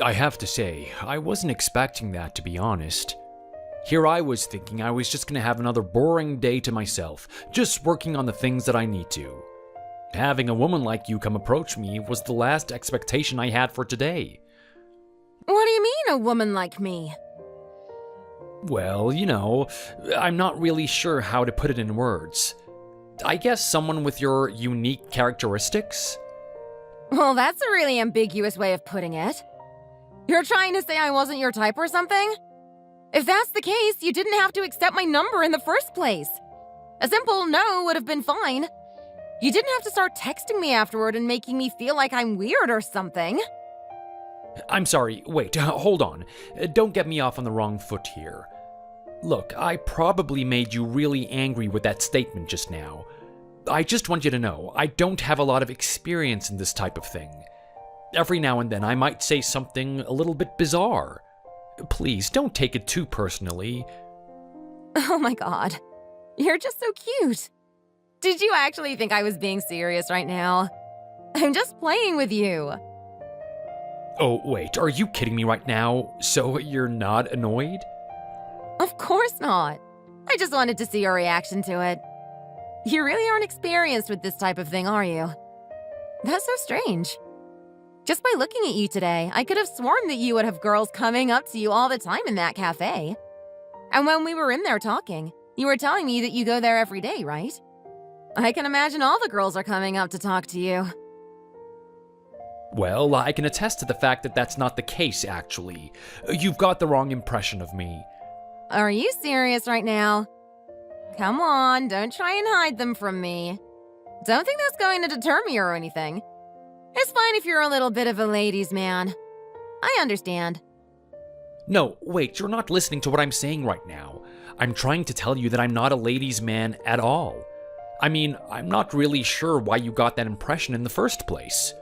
I have to say, I wasn't expecting that, to be honest. Here I was thinking I was just gonna have another boring day to myself, just working on the things that I need to. Having a woman like you come approach me was the last expectation I had for today. What do you mean, a woman like me? Well, I'm not really sure how to put it in words. I guess someone with your unique characteristics? Well, that's a really ambiguous way of putting it. You're trying to say I wasn't your type or something? If that's the case, you didn't have to accept my number in the first place. A simple no would have been fine. You didn't have to start texting me afterward and making me feel like I'm weird or something. I'm sorry, wait, hold on. Don't get me off on the wrong foot here. Look, I probably made you really angry with that statement just now. I just want you to know, I don't have a lot of experience in this type of thing. Every now and then I might say something a little bit bizarre. Please, don't take it too personally. Oh my god. You're just so cute. Did you actually think I was being serious right now? I'm just playing with you. Oh, wait, are you kidding me right now? So you're not annoyed? Of course not. I just wanted to see your reaction to it. You really aren't experienced with this type of thing, are you? That's so strange. Just by looking at you today, I could have sworn that you would have girls coming up to you all the time in that cafe. And when we were in there talking, you were telling me that you go there every day, right? I can imagine all the girls are coming up to talk to you. Well, I can attest to the fact that that's not the case, actually. You've got the wrong impression of me. Are you serious right now? Come on, don't try and hide them from me. Don't think that's going to deter me or anything. It's fine if you're a little bit of a ladies' man. I understand. No, wait, you're not listening to what I'm saying right now. I'm trying to tell you that I'm not a ladies' man at all. I mean, I'm not really sure why you got that impression in the first place.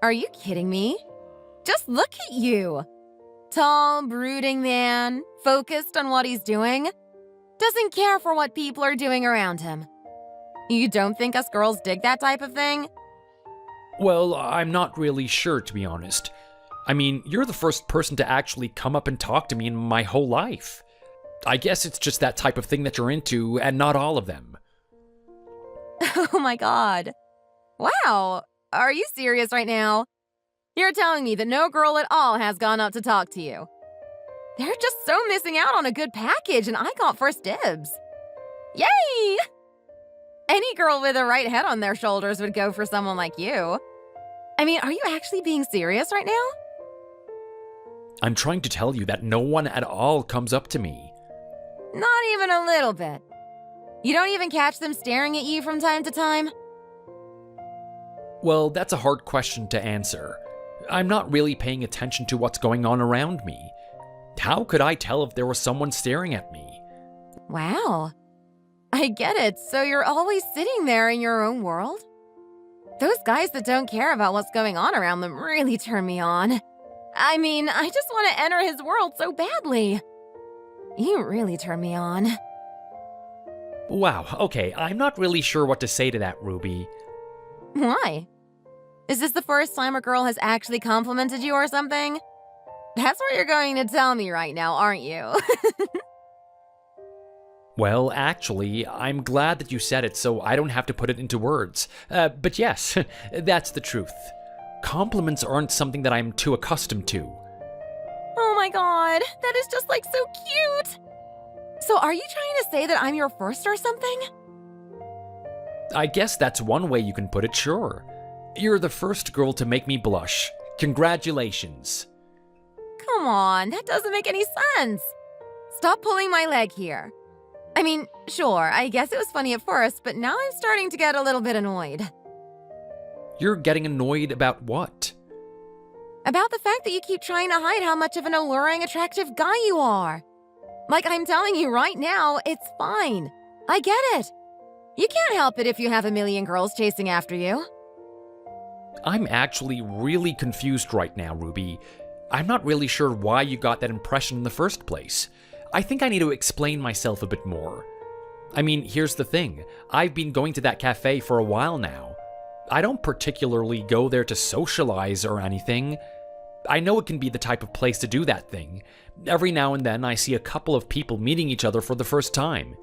Are you kidding me? Just look at you. Tall, brooding man, focused on what he's doing. Doesn't care for what people are doing around him. You don't think us girls dig that type of thing? Well, I'm not really sure, to be honest. I mean, you're the first person to actually come up and talk to me in my whole life. I guess it's just that type of thing that you're into, and not all of them. Oh my god. Wow. Are you serious right now? You're telling me that no girl at all has gone up to talk to you. They're just so missing out on a good package, and I got first dibs. Yay! Any girl with the right head on their shoulders would go for someone like you. I mean, are you actually being serious right now? I'm trying to tell you that no one at all comes up to me. Not even a little bit. You don't even catch them staring at you from time to time? Well, that's a hard question to answer. I'm not really paying attention to what's going on around me. How could I tell if there was someone staring at me? Wow. I get it. So you're always sitting there in your own world? Those guys that don't care about what's going on around them really turn me on. I mean, I just want to enter his world so badly. You really turn me on. Wow, okay, I'm not really sure what to say to that, Ruby. Why? Is this the first time a girl has actually complimented you or something? That's what you're going to tell me right now, aren't you? Well, actually, I'm glad that you said it so I don't have to put it into words. But yes, that's the truth. Compliments aren't something that I'm too accustomed to. Oh my god, that is just like so cute! So are you trying to say that I'm your first or something? I guess that's one way you can put it, sure. You're the first girl to make me blush. Congratulations. Come on, that doesn't make any sense. Stop pulling my leg here. I mean, sure, I guess it was funny at first, but now I'm starting to get a little bit annoyed. You're getting annoyed about what? About the fact that you keep trying to hide how much of an alluring, attractive guy you are. Like I'm telling you right now, it's fine. I get it. You can't help it if you have a million girls chasing after you. I'm actually really confused right now, Ruby. I'm not really sure why you got that impression in the first place. I think I need to explain myself a bit more. I mean, here's the thing. I've been going to that cafe for a while now. I don't particularly go there to socialize or anything. I know it can be the type of place to do that thing. Every now and then I see a couple of people meeting each other for the first time.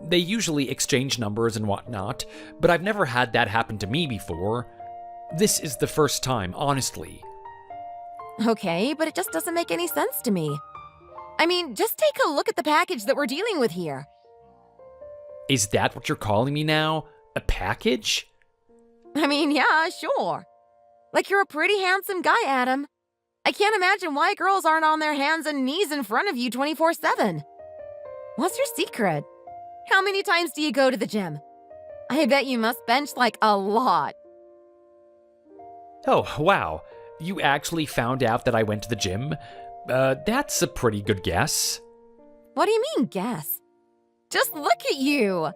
They usually exchange numbers and whatnot, but I've never had that happen to me before. This is the first time, honestly. Okay, but it just doesn't make any sense to me. I mean, just take a look at the package that we're dealing with here. Is that what you're calling me now? A package? I mean, yeah, sure. Like, you're a pretty handsome guy, Adam. I can't imagine why girls aren't on their hands and knees in front of you 24/7. What's your secret? How many times do you go to the gym? I bet you must bench like a lot. Oh, wow. You actually found out that I went to the gym? That's a pretty good guess. What do you mean, guess? Just look at you.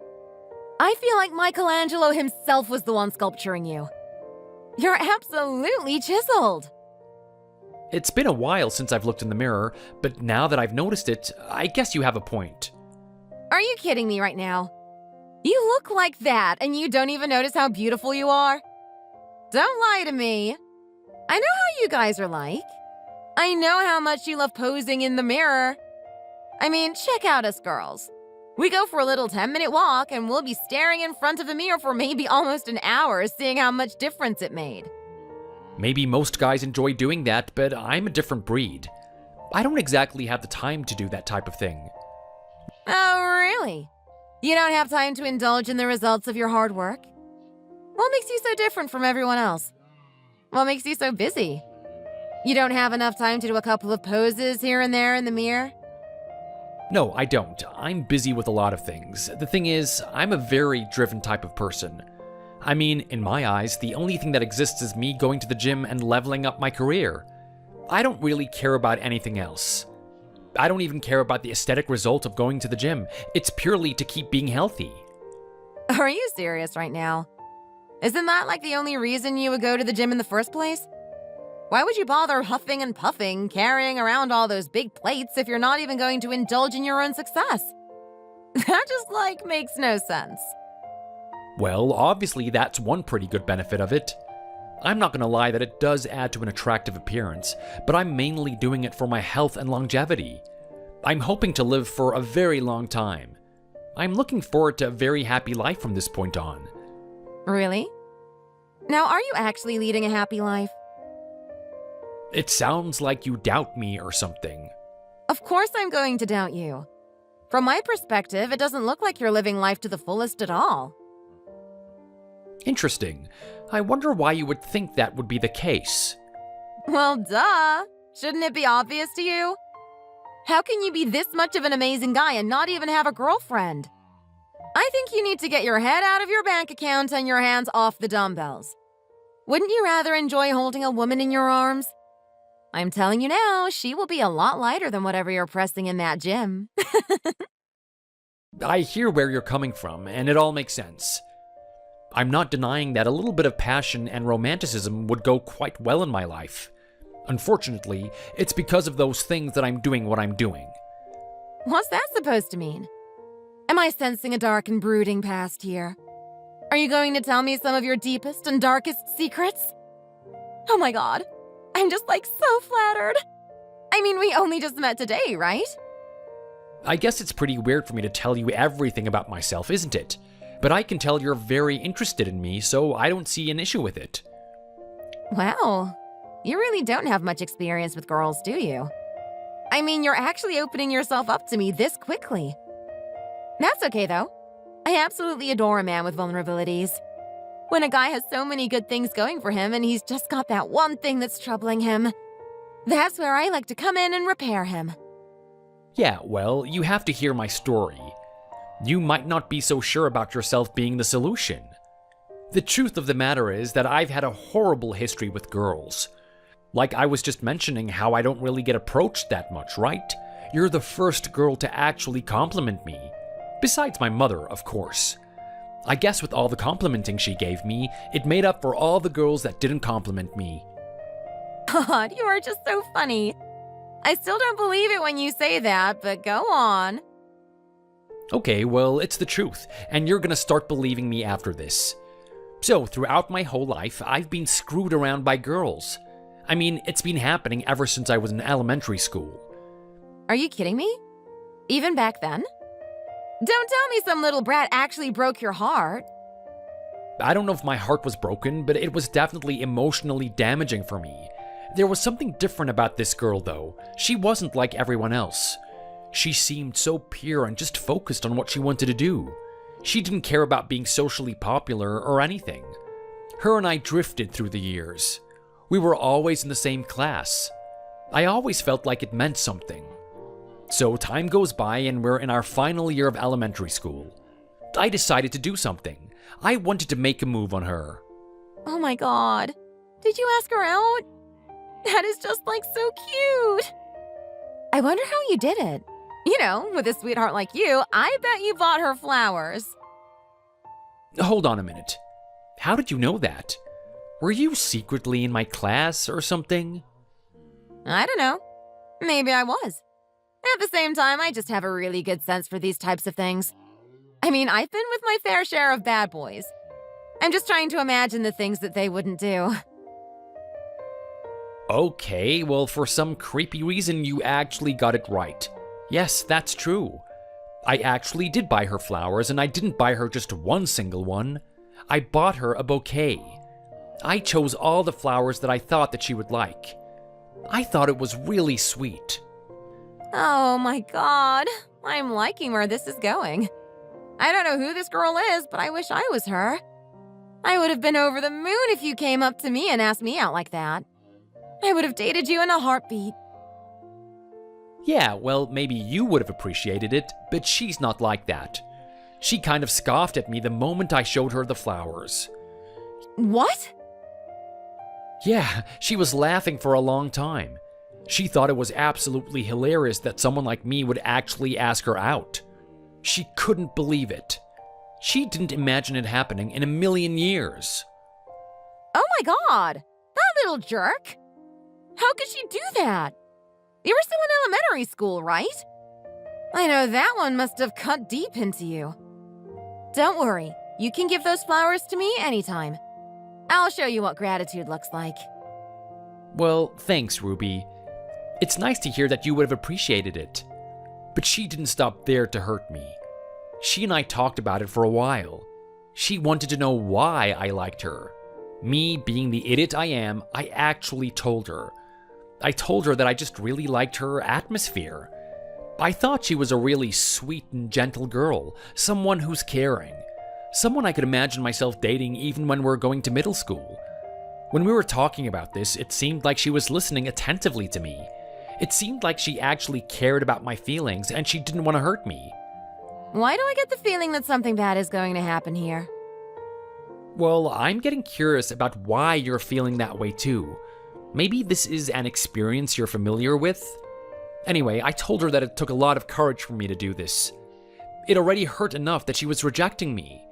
I feel like Michelangelo himself was the one sculpturing you. You're absolutely chiseled. It's been a while since I've looked in the mirror, but now that I've noticed it, I guess you have a point. Are you kidding me right now? You look like that and you don't even notice how beautiful you are? Don't lie to me. I know how you guys are like. I know how much you love posing in the mirror. I mean, check out us girls. We go for a little 10-minute walk and we'll be staring in front of a mirror for maybe almost an hour, seeing how much difference it made. Maybe most guys enjoy doing that, but I'm a different breed. I don't exactly have the time to do that type of thing. Oh, really? You don't have time to indulge in the results of your hard work? What makes you so different from everyone else? What makes you so busy? You don't have enough time to do a couple of poses here and there in the mirror? No, I don't. I'm busy with a lot of things. The thing is, I'm a very driven type of person. I mean, in my eyes, the only thing that exists is me going to the gym and leveling up my career. I don't really care about anything else. I don't even care about the aesthetic result of going to the gym. It's purely to keep being healthy. Are you serious right now? Isn't that like the only reason you would go to the gym in the first place? Why would you bother huffing and puffing, carrying around all those big plates if you're not even going to indulge in your own success? That just, makes no sense. Well, obviously that's one pretty good benefit of it. I'm not gonna lie that it does add to an attractive appearance, but I'm mainly doing it for my health and longevity. I'm hoping to live for a very long time. I'm looking forward to a very happy life from this point on. Really? Now, are you actually leading a happy life? It sounds like you doubt me or something. Of course I'm going to doubt you. From my perspective, it doesn't look like you're living life to the fullest at all. Interesting. I wonder why you would think that would be the case. Well, duh. Shouldn't it be obvious to you? How can you be this much of an amazing guy and not even have a girlfriend? I think you need to get your head out of your bank account and your hands off the dumbbells. Wouldn't you rather enjoy holding a woman in your arms? I'm telling you now, she will be a lot lighter than whatever you're pressing in that gym. I hear where you're coming from, and it all makes sense. I'm not denying that a little bit of passion and romanticism would go quite well in my life. Unfortunately, it's because of those things that I'm doing what I'm doing. What's that supposed to mean? Am I sensing a dark and brooding past here? Are you going to tell me some of your deepest and darkest secrets? Oh my god, I'm just so flattered. I mean, we only just met today, right? I guess it's pretty weird for me to tell you everything about myself, isn't it? But I can tell you're very interested in me, so I don't see an issue with it. Wow, you really don't have much experience with girls, do you? I mean, you're actually opening yourself up to me this quickly. That's okay, though. I absolutely adore a man with vulnerabilities. When a guy has so many good things going for him and he's just got that one thing that's troubling him, that's where I like to come in and repair him. Yeah, well, you have to hear my story. You might not be so sure about yourself being the solution. The truth of the matter is that I've had a horrible history with girls. Like I was just mentioning how I don't really get approached that much, right? You're the first girl to actually compliment me. Besides my mother, of course. I guess with all the complimenting she gave me, it made up for all the girls that didn't compliment me. God, you are just so funny. I still don't believe it when you say that, but go on. Okay, well, it's the truth, and you're gonna start believing me after this. So, throughout my whole life, I've been screwed around by girls. I mean, it's been happening ever since I was in elementary school. Are you kidding me? Even back then? Don't tell me some little brat actually broke your heart. I don't know if my heart was broken, but it was definitely emotionally damaging for me. There was something different about this girl, though. She wasn't like everyone else. She seemed so pure and just focused on what she wanted to do. She didn't care about being socially popular or anything. Her and I drifted through the years. We were always in the same class. I always felt like it meant something. So time goes by and we're in our final year of elementary school. I decided to do something. I wanted to make a move on her. Oh my god. Did you ask her out? That is just like so cute. I wonder how you did it. You know, with a sweetheart like you, I bet you bought her flowers. Hold on a minute. How did you know that? Were you secretly in my class or something? I don't know. Maybe I was. At the same time, I just have a really good sense for these types of things. I mean, I've been with my fair share of bad boys. I'm just trying to imagine the things that they wouldn't do. Okay, well, for some creepy reason, you actually got it right. Yes, that's true. I actually did buy her flowers, and I didn't buy her just one single one. I bought her a bouquet. I chose all the flowers that I thought that she would like. I thought it was really sweet. Oh my god. I'm liking where this is going. I don't know who this girl is, but I wish I was her. I would have been over the moon if you came up to me and asked me out like that. I would have dated you in a heartbeat. Yeah, well, maybe you would have appreciated it, but she's not like that. She kind of scoffed at me the moment I showed her the flowers. What? Yeah, she was laughing for a long time. She thought it was absolutely hilarious that someone like me would actually ask her out. She couldn't believe it. She didn't imagine it happening in a million years. Oh my god! That little jerk! How could she do that? You were still in elementary school, right? I know that one must have cut deep into you. Don't worry, you can give those flowers to me anytime. I'll show you what gratitude looks like. Well, thanks, Ruby. It's nice to hear that you would have appreciated it. But she didn't stop there to hurt me. She and I talked about it for a while. She wanted to know why I liked her. Me, being the idiot I am, I actually told her. I told her that I just really liked her atmosphere. I thought she was a really sweet and gentle girl, someone who's caring, someone I could imagine myself dating even when we're going to middle school. When we were talking about this, it seemed like she was listening attentively to me. It seemed like she actually cared about my feelings and she didn't want to hurt me. Why do I get the feeling that something bad is going to happen here? Well, I'm getting curious about why you're feeling that way too. Maybe this is an experience you're familiar with? Anyway, I told her that it took a lot of courage for me to do this. It already hurt enough that she was rejecting me.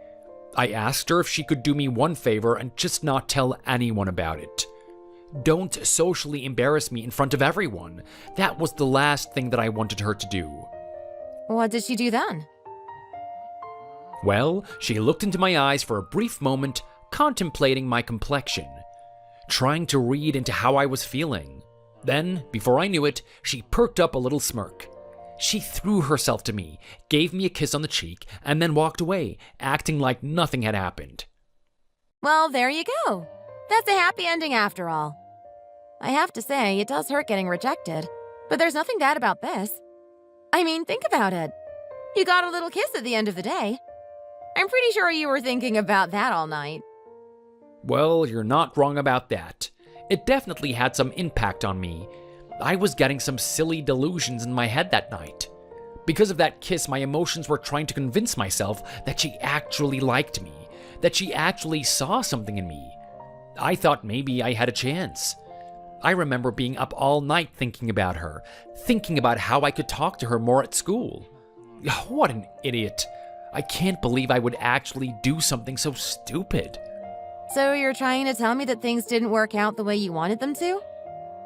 I asked her if she could do me one favor and just not tell anyone about it. Don't socially embarrass me in front of everyone. That was the last thing that I wanted her to do. What did she do then? Well, she looked into my eyes for a brief moment, contemplating my complexion, trying to read into how I was feeling. Then, before I knew it, she perked up a little smirk. She threw herself to me, gave me a kiss on the cheek, and then walked away, acting like nothing had happened. Well, there you go. That's a happy ending after all. I have to say, it does hurt getting rejected, but there's nothing bad about this. I mean, think about it. You got a little kiss at the end of the day. I'm pretty sure you were thinking about that all night. Well, you're not wrong about that. It definitely had some impact on me. I was getting some silly delusions in my head that night. Because of that kiss, my emotions were trying to convince myself that she actually liked me, that she actually saw something in me. I thought maybe I had a chance. I remember being up all night thinking about her, thinking about how I could talk to her more at school. What an idiot. I can't believe I would actually do something so stupid. So you're trying to tell me that things didn't work out the way you wanted them to?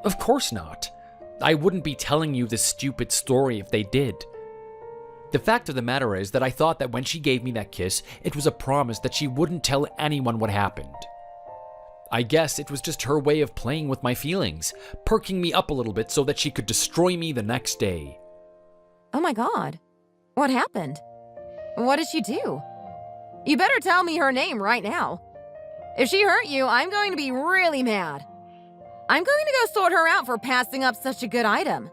Of course not. I wouldn't be telling you this stupid story if they did. The fact of the matter is that I thought that when she gave me that kiss, it was a promise that she wouldn't tell anyone what happened. I guess it was just her way of playing with my feelings, perking me up a little bit so that she could destroy me the next day. Oh my god. What happened? What did she do? You better tell me her name right now. If she hurt you, I'm going to be really mad. I'm going to go sort her out for passing up such a good item.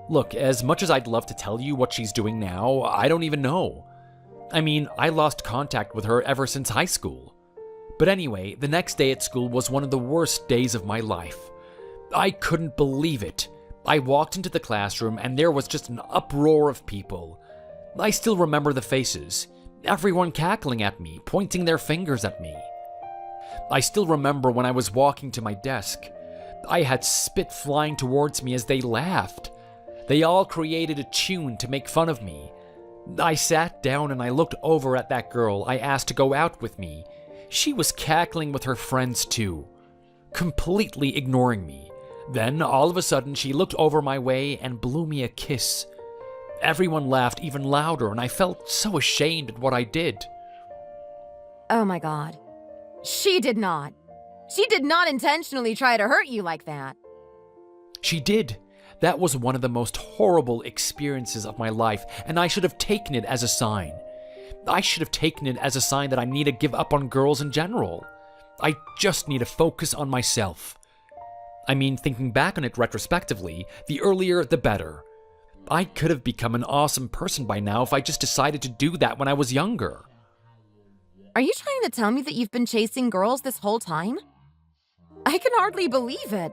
Look, as much as I'd love to tell you what she's doing now, I don't even know. I mean, I lost contact with her ever since high school. But anyway, the next day at school was one of the worst days of my life. I couldn't believe it. I walked into the classroom and there was just an uproar of people. I still remember the faces. Everyone cackling at me, pointing their fingers at me. I still remember when I was walking to my desk. I had spit flying towards me as they laughed. They all created a tune to make fun of me. I sat down and I looked over at that girl I asked to go out with me. She was cackling with her friends too, completely ignoring me. Then, all of a sudden, she looked over my way and blew me a kiss. Everyone laughed even louder, and I felt so ashamed at what I did. Oh my god. She did not. She did not intentionally try to hurt you like that. She did. That was one of the most horrible experiences of my life, and I should have taken it as a sign. I should have taken it as a sign that I need to give up on girls in general. I just need to focus on myself. I mean, thinking back on it retrospectively, the earlier the better. I could have become an awesome person by now if I just decided to do that when I was younger. Are you trying to tell me that you've been chasing girls this whole time? I can hardly believe it.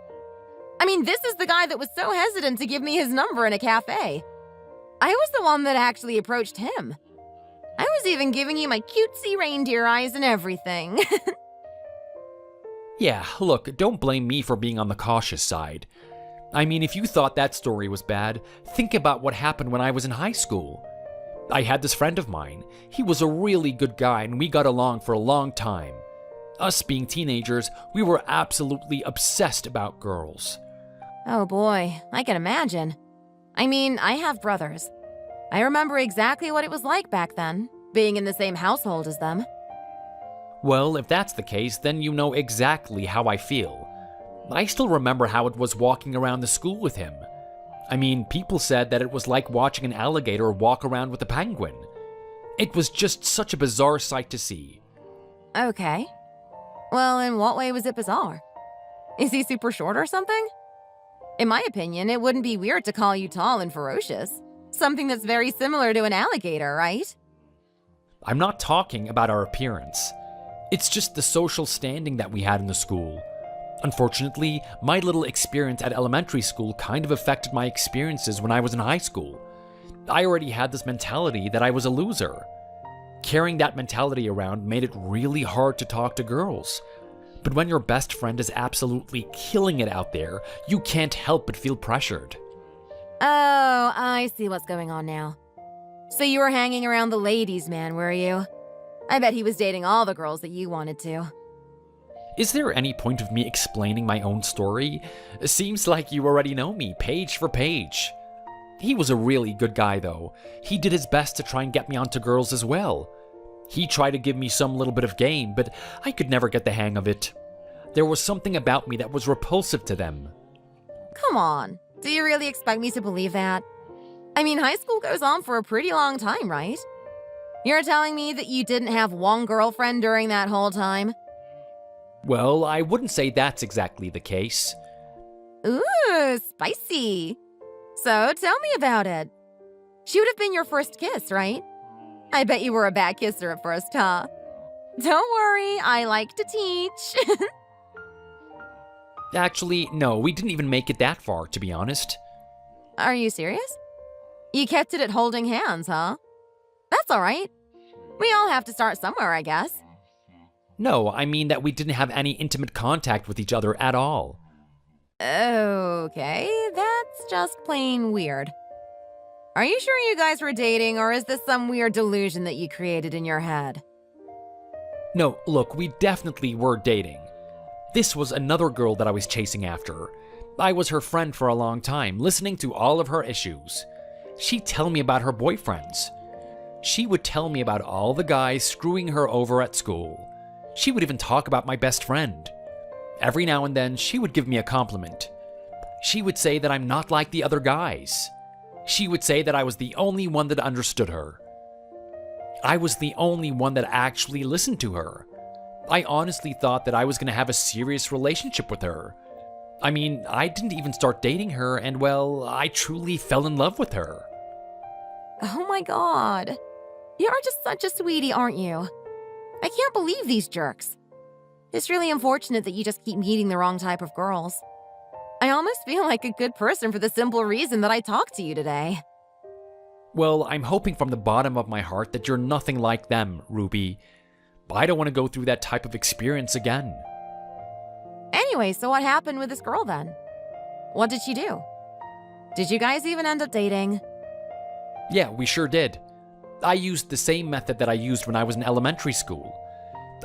I mean, this is the guy that was so hesitant to give me his number in a cafe. I was the one that actually approached him. I was even giving you my cutesy reindeer eyes and everything. Yeah, look, don't blame me for being on the cautious side. I mean, if you thought that story was bad, think about what happened when I was in high school. I had this friend of mine. He was a really good guy and we got along for a long time. Us being teenagers, we were absolutely obsessed about girls. Oh boy, I can imagine. I mean, I have brothers. I remember exactly what it was like back then, being in the same household as them. Well, if that's the case, then you know exactly how I feel. I still remember how it was walking around the school with him. I mean, people said that it was like watching an alligator walk around with a penguin. It was just such a bizarre sight to see. Okay. Well, in what way was it bizarre? Is he super short or something? In my opinion, it wouldn't be weird to call you tall and ferocious. Something that's very similar to an alligator, right? I'm not talking about our appearance. It's just the social standing that we had in the school. Unfortunately, my little experience at elementary school kind of affected my experiences when I was in high school. I already had this mentality that I was a loser. Carrying that mentality around made it really hard to talk to girls. But when your best friend is absolutely killing it out there, you can't help but feel pressured. Oh, I see what's going on now. So you were hanging around the ladies' man, were you? I bet he was dating all the girls that you wanted to. Is there any point of me explaining my own story? Seems like you already know me, page for page. He was a really good guy, though. He did his best to try and get me onto girls as well. He tried to give me some little bit of game, but I could never get the hang of it. There was something about me that was repulsive to them. Come on, do you really expect me to believe that? I mean, high school goes on for a pretty long time, right? You're telling me that you didn't have one girlfriend during that whole time? Well, I wouldn't say that's exactly the case. Ooh, spicy. So tell me about it. She would have been your first kiss, right? I bet you were a bad kisser at first, huh? Don't worry, I like to teach. Actually, no, we didn't even make it that far, to be honest. Are you serious? You kept it at holding hands, huh? That's all right. We all have to start somewhere, I guess. No, I mean that we didn't have any intimate contact with each other at all. Okay, that's just plain weird. Are you sure you guys were dating, or is this some weird delusion that you created in your head? No, look, we definitely were dating. This was another girl that I was chasing after. I was her friend for a long time, listening to all of her issues. She'd tell me about her boyfriends. She would tell me about all the guys screwing her over at school. She would even talk about my best friend. Every now and then, she would give me a compliment. She would say that I'm not like the other guys. She would say that I was the only one that understood her. I was the only one that actually listened to her. I honestly thought that I was going to have a serious relationship with her. I mean, I didn't even start dating her, and well, I truly fell in love with her. Oh my god. You're just such a sweetie, aren't you? I can't believe these jerks. It's really unfortunate that you just keep meeting the wrong type of girls. I almost feel like a good person for the simple reason that I talked to you today. Well, I'm hoping from the bottom of my heart that you're nothing like them, Ruby. But I don't want to go through that type of experience again. Anyway, so what happened with this girl then? What did she do? Did you guys even end up dating? Yeah, we sure did. I used the same method that I used when I was in elementary school.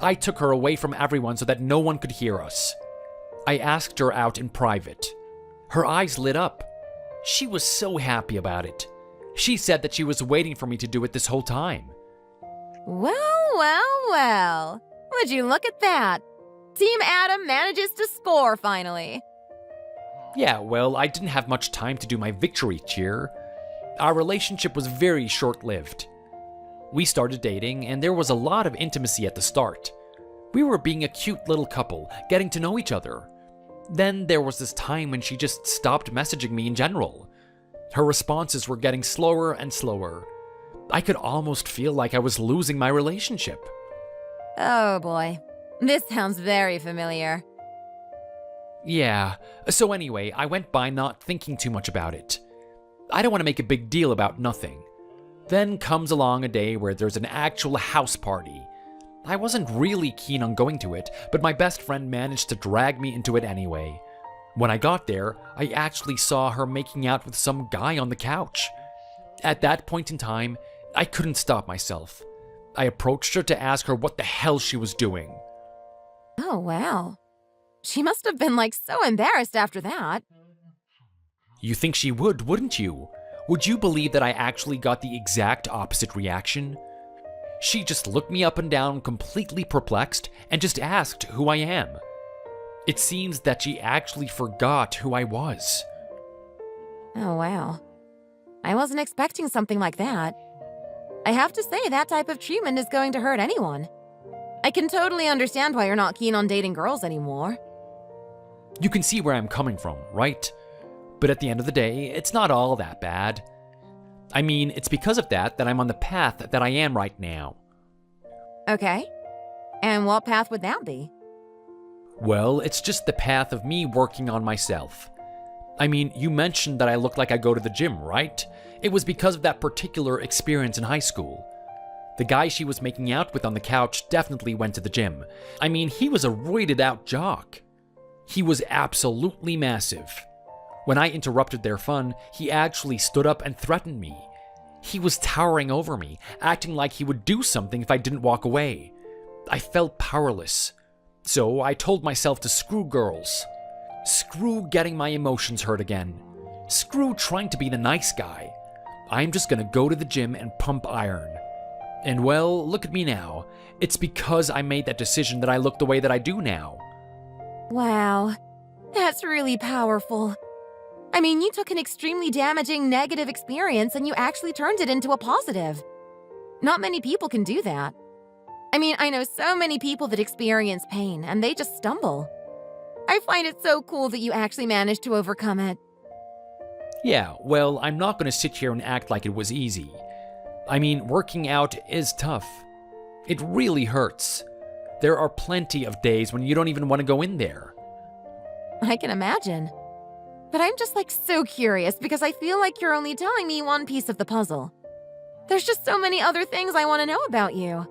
I took her away from everyone so that no one could hear us. I asked her out in private. Her eyes lit up. She was so happy about it. She said that she was waiting for me to do it this whole time. Well. Would you look at that? Team Adam manages to score finally. Yeah, well, I didn't have much time to do my victory cheer. Our relationship was very short-lived. We started dating, and there was a lot of intimacy at the start. We were being a cute little couple, getting to know each other. Then there was this time when she just stopped messaging me in general. Her responses were getting slower and slower. I could almost feel like I was losing my relationship. Oh boy. This sounds very familiar. Yeah, so anyway, I went by not thinking too much about it. I don't want to make a big deal about nothing. Then comes along a day where there's an actual house party. I wasn't really keen on going to it, but my best friend managed to drag me into it anyway. When I got there, I actually saw her making out with some guy on the couch. At that point in time, I couldn't stop myself. I approached her to ask her what the hell she was doing. Oh wow. She must have been like so embarrassed after that. You think she would, wouldn't you? Would you believe that I actually got the exact opposite reaction? She just looked me up and down, completely perplexed, and just asked who I am. It seems that she actually forgot who I was. Oh wow. I wasn't expecting something like that. I have to say that type of treatment is going to hurt anyone. I can totally understand why you're not keen on dating girls anymore. You can see where I'm coming from, right? But at the end of the day, it's not all that bad. I mean, it's because of that I'm on the path that I am right now. Okay. And what path would that be? Well, it's just the path of me working on myself. I mean, you mentioned that I look like I go to the gym, right? It was because of that particular experience in high school. The guy she was making out with on the couch definitely went to the gym. I mean, he was a roided out jock. He was absolutely massive. When I interrupted their fun, he actually stood up and threatened me. He was towering over me, acting like he would do something if I didn't walk away. I felt powerless. So I told myself to screw girls. Screw getting my emotions hurt again. Screw trying to be the nice guy. I'm just gonna go to the gym and pump iron. And well, look at me now. It's because I made that decision that I look the way that I do now. Wow. That's really powerful. I mean, you took an extremely damaging negative experience and you actually turned it into a positive. Not many people can do that. I mean, I know so many people that experience pain and they just stumble. I find it so cool that you actually managed to overcome it. Yeah, well, I'm not gonna sit here and act like it was easy. I mean, working out is tough. It really hurts. There are plenty of days when you don't even want to go in there. I can imagine. But I'm just like so curious because I feel like you're only telling me one piece of the puzzle. There's just so many other things I want to know about you.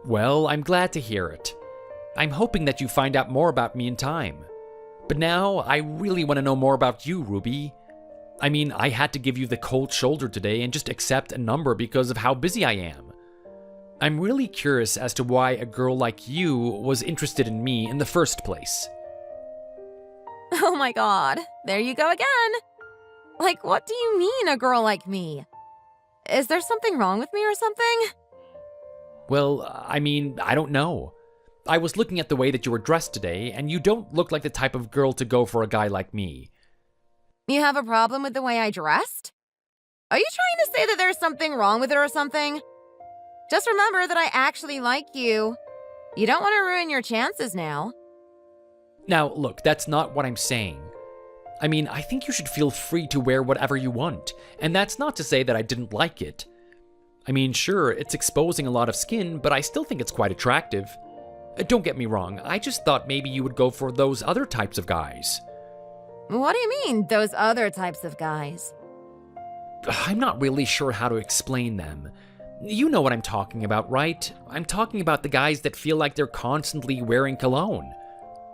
Well, I'm glad to hear it. I'm hoping that you find out more about me in time. But now, I really want to know more about you, Ruby. I mean, I had to give you the cold shoulder today and just accept a number because of how busy I am. I'm really curious as to why a girl like you was interested in me in the first place. Oh my god, there you go again. Like, what do you mean, a girl like me? Is there something wrong with me or something? Well, I mean, I don't know. I was looking at the way that you were dressed today, and you don't look like the type of girl to go for a guy like me. You have a problem with the way I dressed? Are you trying to say that there's something wrong with it or something? Just remember that I actually like you. You don't want to ruin your chances now. Now, look, that's not what I'm saying. I mean, I think you should feel free to wear whatever you want, and that's not to say that I didn't like it. I mean, sure, it's exposing a lot of skin, but I still think it's quite attractive. Don't get me wrong, I just thought maybe you would go for those other types of guys. What do you mean, those other types of guys? I'm not really sure how to explain them. You know what I'm talking about, right? I'm talking about the guys that feel like they're constantly wearing cologne.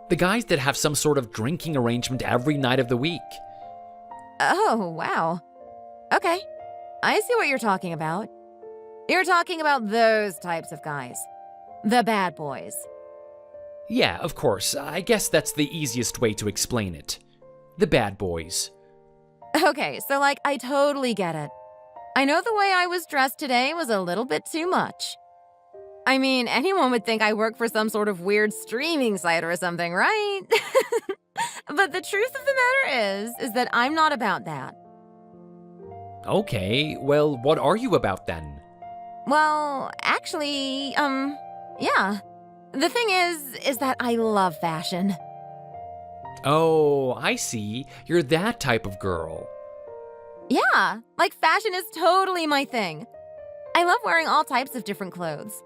The guys that have some sort of drinking arrangement every night of the week. Oh, wow. Okay, I see what you're talking about. You're talking about those types of guys. The bad boys. Yeah, of course. I guess that's the easiest way to explain it. The bad boys. Okay, so I totally get it. I know the way I was dressed today was a little bit too much. I mean, anyone would think I work for some sort of weird streaming site or something, right? But the truth of the matter is that I'm not about that. Okay, well, what are you about then? Well, actually, yeah. The thing is that I love fashion. Oh, I see. You're that type of girl. Yeah, fashion is totally my thing. I love wearing all types of different clothes.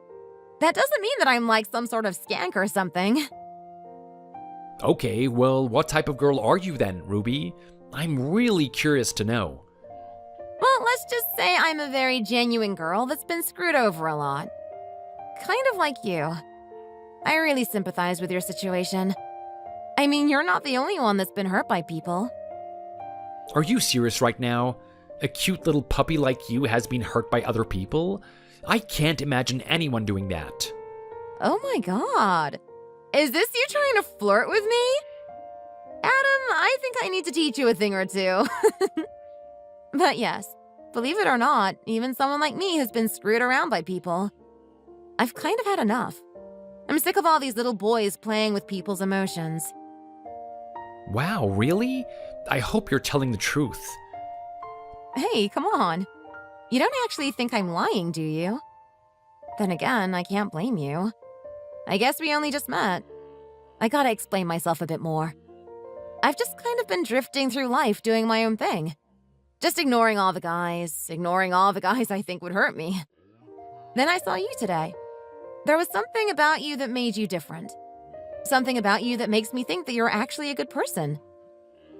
That doesn't mean that I'm like some sort of skank or something. Okay, well, what type of girl are you then, Ruby? I'm really curious to know. Well, let's just say I'm a very genuine girl that's been screwed over a lot. Kind of like you. I really sympathize with your situation. I mean, you're not the only one that's been hurt by people. Are you serious right now? A cute little puppy like you has been hurt by other people? I can't imagine anyone doing that. Oh my god. Is this you trying to flirt with me? Adam, I think I need to teach you a thing or two. But yes, believe it or not, even someone like me has been screwed around by people. I've kind of had enough. I'm sick of all these little boys playing with people's emotions. Wow, really? I hope you're telling the truth. Hey, come on. You don't actually think I'm lying, do you? Then again, I can't blame you. I guess we only just met. I gotta explain myself a bit more. I've just kind of been drifting through life doing my own thing. Just ignoring all the guys I think would hurt me. Then I saw you today. There was something about you that made you different. Something about you that makes me think that you're actually a good person.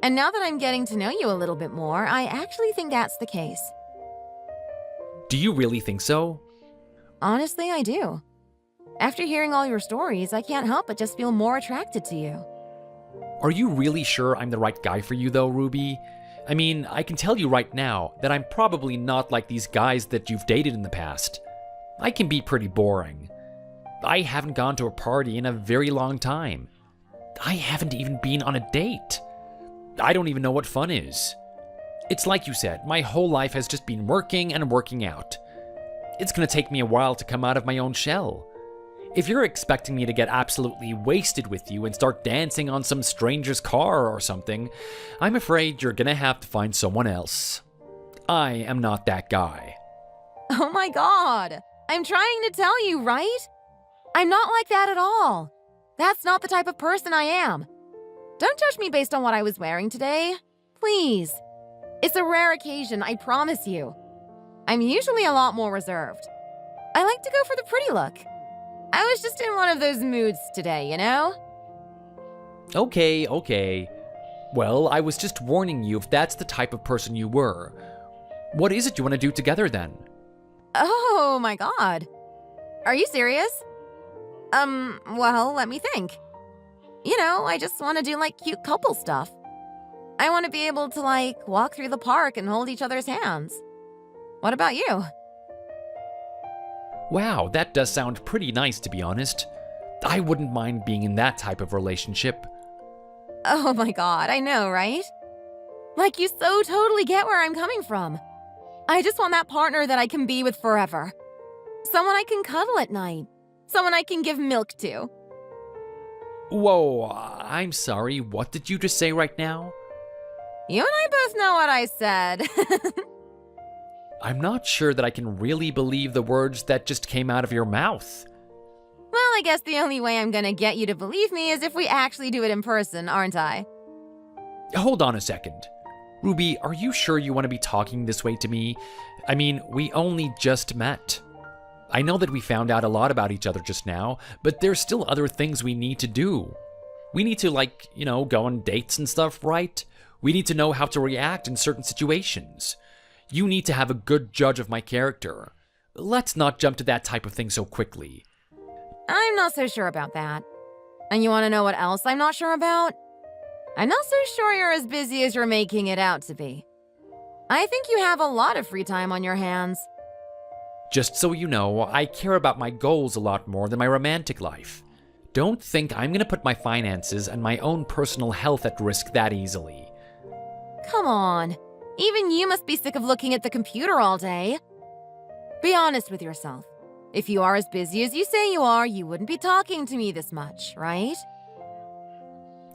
And now that I'm getting to know you a little bit more, I actually think that's the case. Do you really think so? Honestly, I do. After hearing all your stories, I can't help but just feel more attracted to you. Are you really sure I'm the right guy for you though, Ruby? I mean, I can tell you right now that I'm probably not like these guys that you've dated in the past. I can be pretty boring. I haven't gone to a party in a very long time. I haven't even been on a date. I don't even know what fun is. It's like you said, my whole life has just been working and working out. It's gonna take me a while to come out of my own shell. If you're expecting me to get absolutely wasted with you and start dancing on some stranger's car or something, I'm afraid you're gonna have to find someone else. I am not that guy. Oh my god! I'm trying to tell you, right? I'm not like that at all. That's not the type of person I am. Don't judge me based on what I was wearing today. Please. It's a rare occasion, I promise you. I'm usually a lot more reserved. I like to go for the pretty look. I was just in one of those moods today, you know? Okay. Well, I was just warning you if that's the type of person you were. What is it you want to do together then? Oh my god. Are you serious? Well, let me think. You know, I just want to do cute couple stuff. I want to be able to walk through the park and hold each other's hands. What about you? Wow, that does sound pretty nice to be honest. I wouldn't mind being in that type of relationship. Oh my god, I know, right? You so totally get where I'm coming from. I just want that partner that I can be with forever. Someone I can cuddle at night. Someone I can give milk to. Whoa, I'm sorry, what did you just say right now? You and I both know what I said. I'm not sure that I can really believe the words that just came out of your mouth. Well, I guess the only way I'm gonna get you to believe me is if we actually do it in person, aren't I? Hold on a second. Ruby, are you sure you want to be talking this way to me? I mean, we only just met. I know that we found out a lot about each other just now, but there's still other things we need to do. We need to, go on dates and stuff, right? We need to know how to react in certain situations. You need to have a good judge of my character. Let's not jump to that type of thing so quickly. I'm not so sure about that. And you want to know what else I'm not sure about? I'm not so sure you're as busy as you're making it out to be. I think you have a lot of free time on your hands. Just so you know, I care about my goals a lot more than my romantic life. Don't think I'm gonna put my finances and my own personal health at risk that easily. Come on. Even you must be sick of looking at the computer all day. Be honest with yourself. If you are as busy as you say you are, you wouldn't be talking to me this much, right?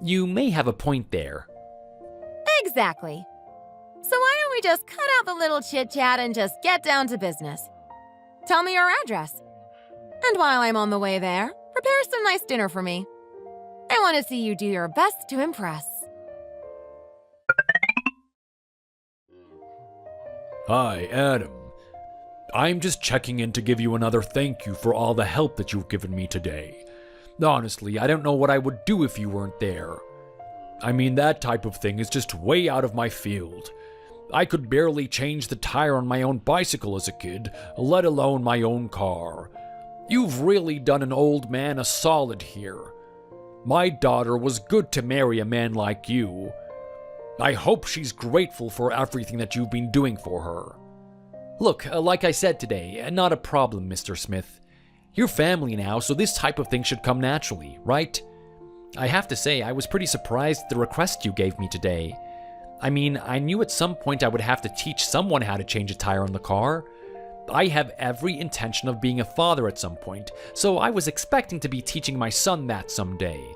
You may have a point there. Exactly. So why don't we just cut out the little chit-chat and just get down to business? Tell me your address. And while I'm on the way there, prepare some nice dinner for me. I want to see you do your best to impress. Hi, Adam. I'm just checking in to give you another thank you for all the help that you've given me today. Honestly, I don't know what I would do if you weren't there. I mean, that type of thing is just way out of my field. I could barely change the tire on my own bicycle as a kid, let alone my own car. You've really done an old man a solid here. My daughter was good to marry a man like you. I hope she's grateful for everything that you've been doing for her. Look, like I said today, not a problem, Mr. Smith. You're family now, so this type of thing should come naturally, right? I have to say, I was pretty surprised at the request you gave me today. I mean, I knew at some point I would have to teach someone how to change a tire on the car. I have every intention of being a father at some point, so I was expecting to be teaching my son that someday.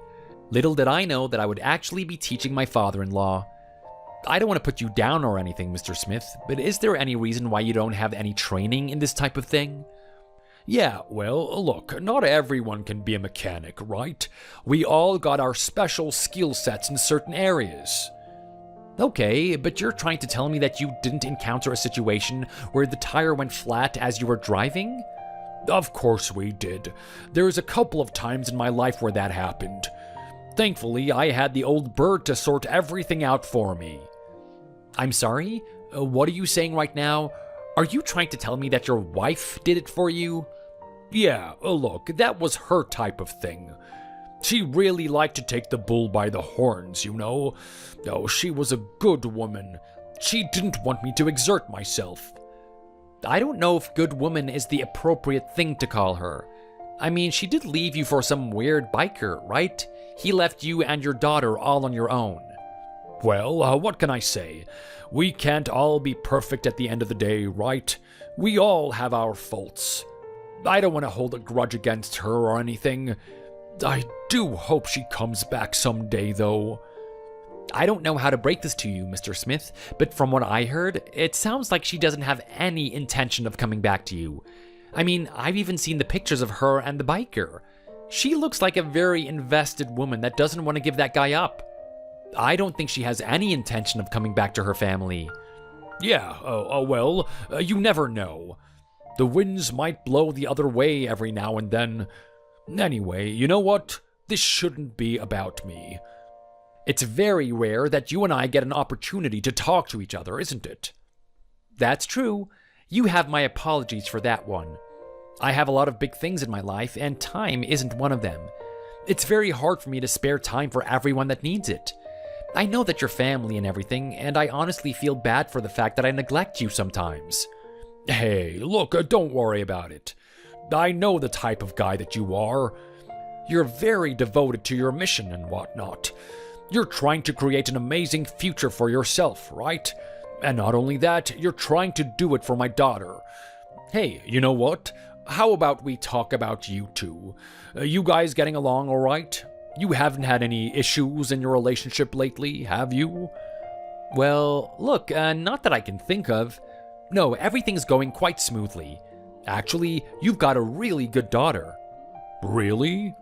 Little did I know that I would actually be teaching my father-in-law. I don't want to put you down or anything, Mr. Smith, but is there any reason why you don't have any training in this type of thing? Yeah, well, look, not everyone can be a mechanic, right? We all got our special skill sets in certain areas. Okay, but you're trying to tell me that you didn't encounter a situation where the tire went flat as you were driving? Of course we did. There's a couple of times in my life where that happened. Thankfully, I had the old bird to sort everything out for me. I'm sorry? What are you saying right now? Are you trying to tell me that your wife did it for you? Yeah, look, that was her type of thing. She really liked to take the bull by the horns, you know. Oh, she was a good woman. She didn't want me to exert myself. I don't know if good woman is the appropriate thing to call her. I mean, she did leave you for some weird biker, right? He left you and your daughter all on your own. Well, what can I say? We can't all be perfect at the end of the day, right? We all have our faults. I don't want to hold a grudge against her or anything. I do hope she comes back someday, though. I don't know how to break this to you, Mr. Smith, but from what I heard, it sounds like she doesn't have any intention of coming back to you. I mean, I've even seen the pictures of her and the biker. She looks like a very invested woman that doesn't want to give that guy up. I don't think she has any intention of coming back to her family. Yeah, well, you never know. The winds might blow the other way every now and then. Anyway, you know what? This shouldn't be about me. It's very rare that you and I get an opportunity to talk to each other, isn't it? That's true. You have my apologies for that one. I have a lot of big things in my life, and time isn't one of them. It's very hard for me to spare time for everyone that needs it. I know that you're family and everything, and I honestly feel bad for the fact that I neglect you sometimes. Hey, look, don't worry about it. I know the type of guy that you are. You're very devoted to your mission and whatnot. You're trying to create an amazing future for yourself, right? And not only that, you're trying to do it for my daughter. Hey, you know what? How about we talk about you two? You guys getting along all right? You haven't had any issues in your relationship lately, have you? Well, look, not that I can think of. No, everything's going quite smoothly. Actually, you've got a really good daughter. Really?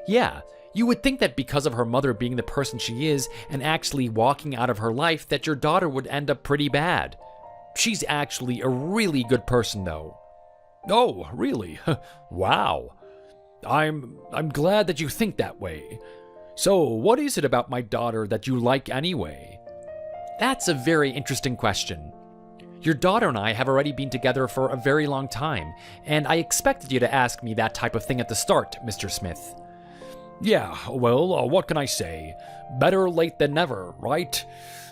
Yeah, you would think that because of her mother being the person she is and actually walking out of her life that your daughter would end up pretty bad. She's actually a really good person, though. Oh, really? Wow. I'm glad that you think that way. So, what is it about my daughter that you like anyway? That's a very interesting question. Your daughter and I have already been together for a very long time, and I expected you to ask me that type of thing at the start, Mr. Smith. Yeah, well, what can I say? Better late than never, right?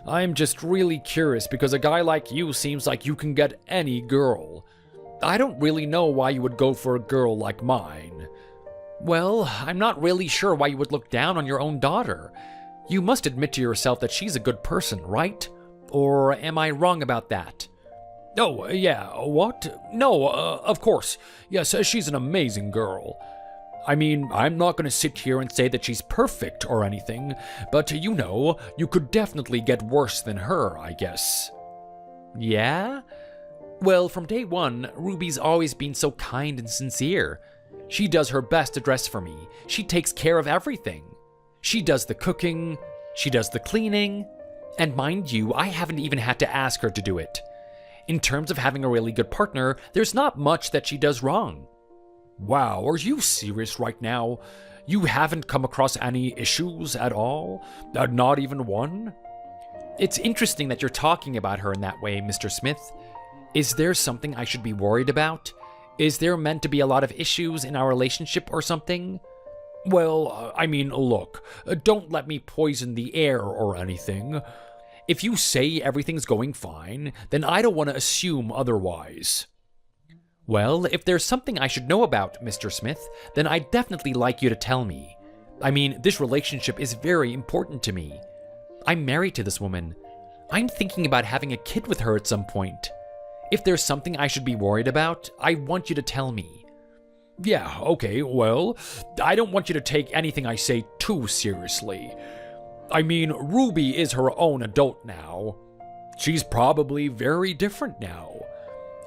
I'm just really curious because a guy like you seems like you can get any girl. I don't really know why you would go for a girl like mine. Well, I'm not really sure why you would look down on your own daughter. You must admit to yourself that she's a good person, right? Or am I wrong about that? Oh, yeah, what? No, of course. Yes, she's an amazing girl. I mean, I'm not going to sit here and say that she's perfect or anything, but you know, you could definitely get worse than her, I guess. Yeah? Well, from day one, Ruby's always been so kind and sincere. She does her best to dress for me. She takes care of everything. She does the cooking, she does the cleaning, and mind you, I haven't even had to ask her to do it. In terms of having a really good partner, there's not much that she does wrong. Wow, are you serious right now? You haven't come across any issues at all? Not even one? It's interesting that you're talking about her in that way, Mr. Smith. Is there something I should be worried about? Is there meant to be a lot of issues in our relationship or something? Well, I mean, look, don't let me poison the air or anything. If you say everything's going fine, then I don't want to assume otherwise. Well, if there's something I should know about, Mr. Smith, then I'd definitely like you to tell me. I mean, this relationship is very important to me. I'm married to this woman. I'm thinking about having a kid with her at some point. If there's something I should be worried about, I want you to tell me. Yeah, okay, well, I don't want you to take anything I say too seriously. I mean, Ruby is her own adult now. She's probably very different now.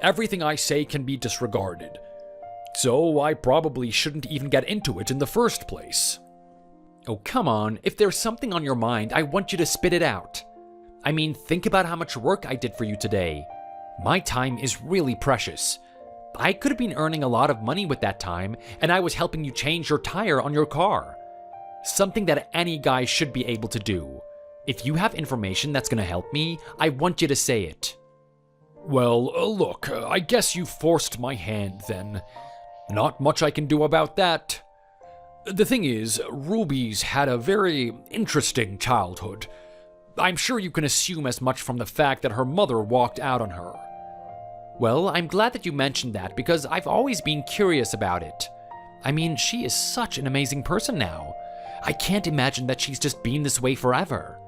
Everything I say can be disregarded. So I probably shouldn't even get into it in the first place. Oh, come on. If there's something on your mind, I want you to spit it out. I mean, think about how much work I did for you today. My time is really precious. I could have been earning a lot of money with that time, and I was helping you change your tire on your car. Something that any guy should be able to do. If you have information that's going to help me, I want you to say it. Well, look, I guess you forced my hand then. Not much I can do about that. The thing is, Ruby's had a very interesting childhood. I'm sure you can assume as much from the fact that her mother walked out on her. Well, I'm glad that you mentioned that because I've always been curious about it. I mean, she is such an amazing person now. I can't imagine that she's just been this way forever.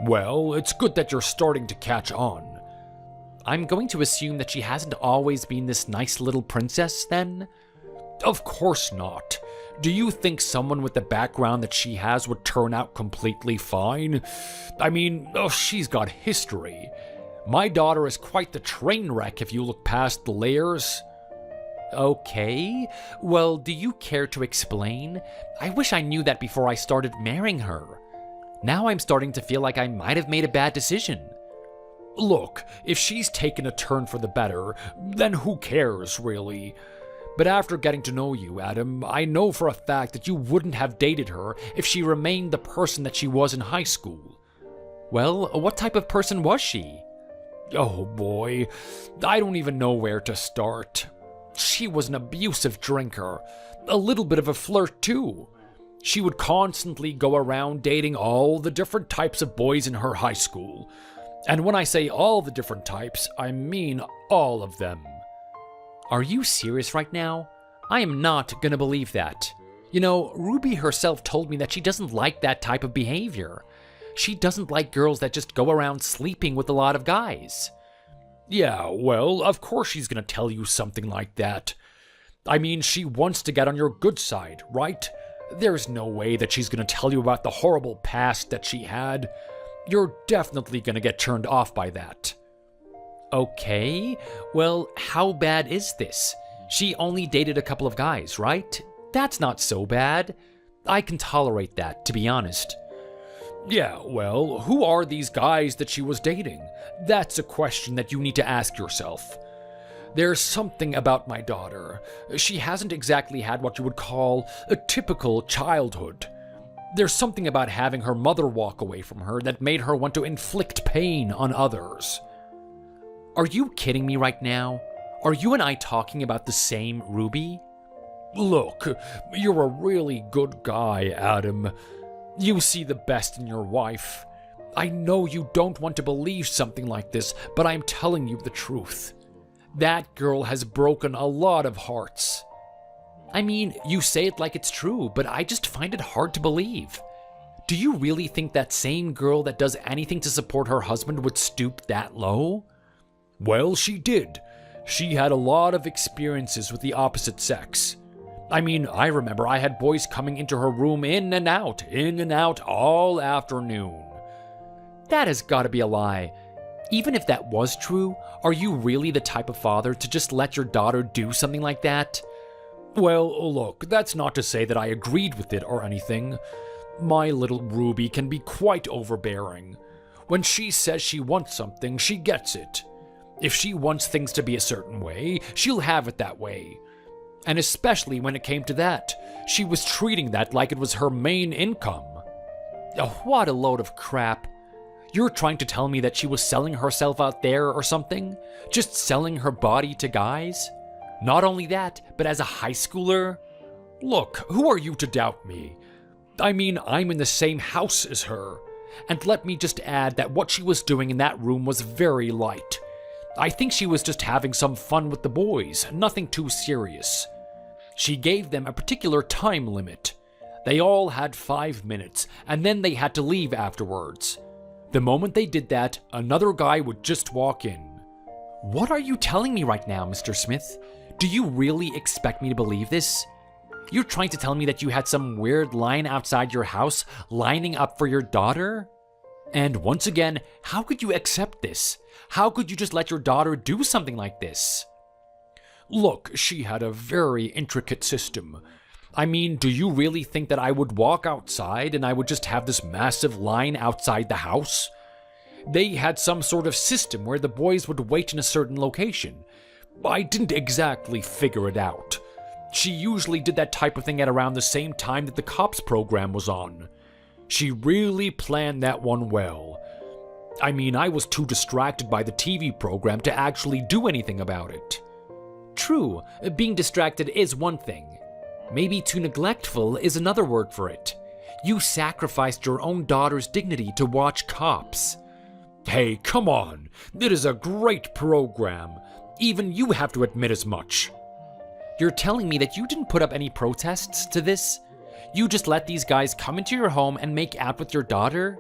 Well, it's good that you're starting to catch on. I'm going to assume that she hasn't always been this nice little princess, then? Of course not. Do you think someone with the background that she has would turn out completely fine? I mean, she's got history. My daughter is quite the train wreck if you look past the layers. Okay, well, do you care to explain? I wish I knew that before I started marrying her. Now I'm starting to feel like I might have made a bad decision. Look, if she's taken a turn for the better, then who cares, really? But after getting to know you, Adam, I know for a fact that you wouldn't have dated her if she remained the person that she was in high school. Well, what type of person was she? Oh boy, I don't even know where to start. She was an abusive drinker, a little bit of a flirt too. She would constantly go around dating all the different types of boys in her high school. And when I say all the different types, I mean all of them. Are you serious right now? I am not gonna believe that. You know, Ruby herself told me that she doesn't like that type of behavior. She doesn't like girls that just go around sleeping with a lot of guys. Yeah, well, of course she's gonna tell you something like that. I mean, she wants to get on your good side, right? There's no way that she's gonna tell you about the horrible past that she had. You're definitely gonna get turned off by that. Okay, well, how bad is this? She only dated a couple of guys, right? That's not so bad. I can tolerate that, to be honest. Yeah, well, who are these guys that she was dating? That's a question that you need to ask yourself. There's something about my daughter. She hasn't exactly had what you would call a typical childhood. There's something about having her mother walk away from her that made her want to inflict pain on others. Are you kidding me right now? Are you and I talking about the same Ruby? Look, you're a really good guy, Adam. You see the best in your wife. I know you don't want to believe something like this, but I'm telling you the truth. That girl has broken a lot of hearts. I mean, you say it like it's true, but I just find it hard to believe. Do you really think that same girl that does anything to support her husband would stoop that low? Well, she did. She had a lot of experiences with the opposite sex. I mean, I remember I had boys coming into her room in and out all afternoon. That has got to be a lie. Even if that was true, are you really the type of father to just let your daughter do something like that? Well, look, that's not to say that I agreed with it or anything. My little Ruby can be quite overbearing. When she says she wants something, she gets it. If she wants things to be a certain way, she'll have it that way. And especially when it came to that, she was treating that like it was her main income. Oh, what a load of crap. You're trying to tell me that she was selling herself out there or something? Just selling her body to guys? Not only that, but as a high schooler? Look, who are you to doubt me? I mean, I'm in the same house as her. And let me just add that what she was doing in that room was very light. I think she was just having some fun with the boys, nothing too serious. She gave them a particular time limit. They all had 5 minutes, and then they had to leave afterwards. The moment they did that, another guy would just walk in. What are you telling me right now, Mr. Smith? Do you really expect me to believe this? You're trying to tell me that you had some weird line outside your house lining up for your daughter? And once again, how could you accept this? How could you just let your daughter do something like this? Look, she had a very intricate system. I mean, do you really think that I would walk outside and I would just have this massive line outside the house? They had some sort of system where the boys would wait in a certain location. I didn't exactly figure it out. She usually did that type of thing at around the same time that the cops program was on. She really planned that one well. I mean, I was too distracted by the TV program to actually do anything about it. True, being distracted is one thing. Maybe too neglectful is another word for it. You sacrificed your own daughter's dignity to watch Cops. Hey, come on. It is a great program. Even you have to admit as much. You're telling me that you didn't put up any protests to this? You just let these guys come into your home and make out with your daughter?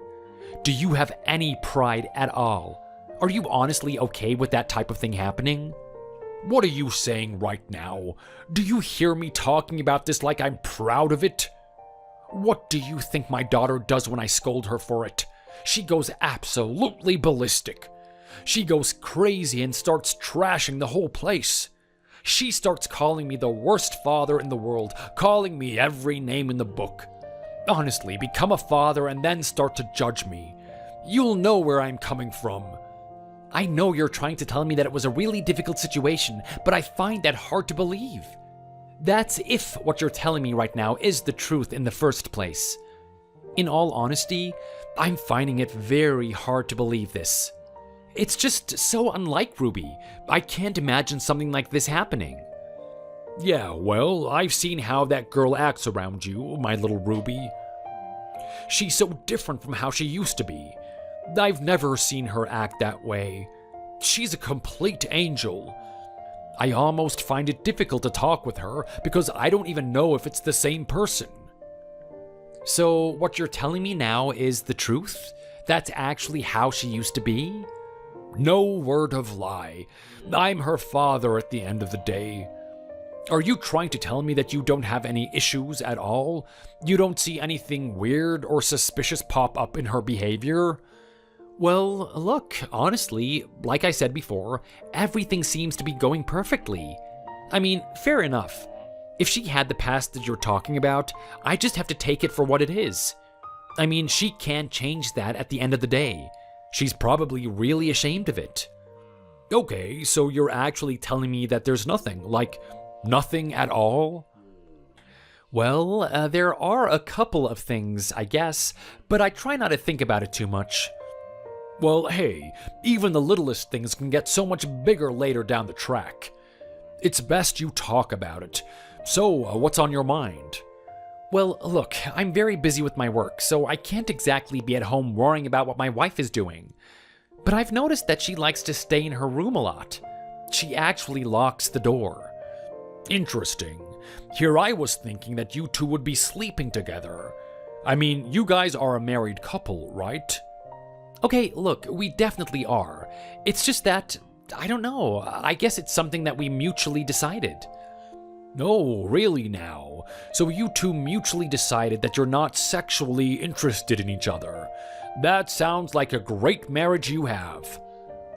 Do you have any pride at all? Are you honestly okay with that type of thing happening? What are you saying right now? Do you hear me talking about this like I'm proud of it? What do you think my daughter does when I scold her for it? She goes absolutely ballistic. She goes crazy and starts trashing the whole place. She starts calling me the worst father in the world, calling me every name in the book. Honestly, become a father and then start to judge me. You'll know where I'm coming from. I know you're trying to tell me that it was a really difficult situation, but I find that hard to believe. That's if what you're telling me right now is the truth in the first place. In all honesty, I'm finding it very hard to believe this. It's just so unlike Ruby. I can't imagine something like this happening. Yeah, well, I've seen how that girl acts around you, my little Ruby. She's so different from how she used to be. I've never seen her act that way. She's a complete angel. I almost find it difficult to talk with her because I don't even know if it's the same person. So what you're telling me now is the truth? That's actually how she used to be? No word of lie. I'm her father at the end of the day. Are you trying to tell me that you don't have any issues at all? You don't see anything weird or suspicious pop up in her behavior? Well, look, honestly, like I said before, everything seems to be going perfectly. I mean, fair enough. If she had the past that you're talking about, I just have to take it for what it is. I mean, she can't change that at the end of the day. She's probably really ashamed of it. Okay, so you're actually telling me that there's nothing, like nothing at all? Well, there are a couple of things, I guess, but I try not to think about it too much. Well, hey, even the littlest things can get so much bigger later down the track. It's best you talk about it. So, what's on your mind? Well, look, I'm very busy with my work, so I can't exactly be at home worrying about what my wife is doing. But I've noticed that she likes to stay in her room a lot. She actually locks the door. Interesting. Here I was thinking that you two would be sleeping together. I mean, you guys are a married couple, right? Okay, look, we definitely are. It's just that, I don't know, I guess it's something that we mutually decided. No, really now. So you two mutually decided that you're not sexually interested in each other. That sounds like a great marriage you have.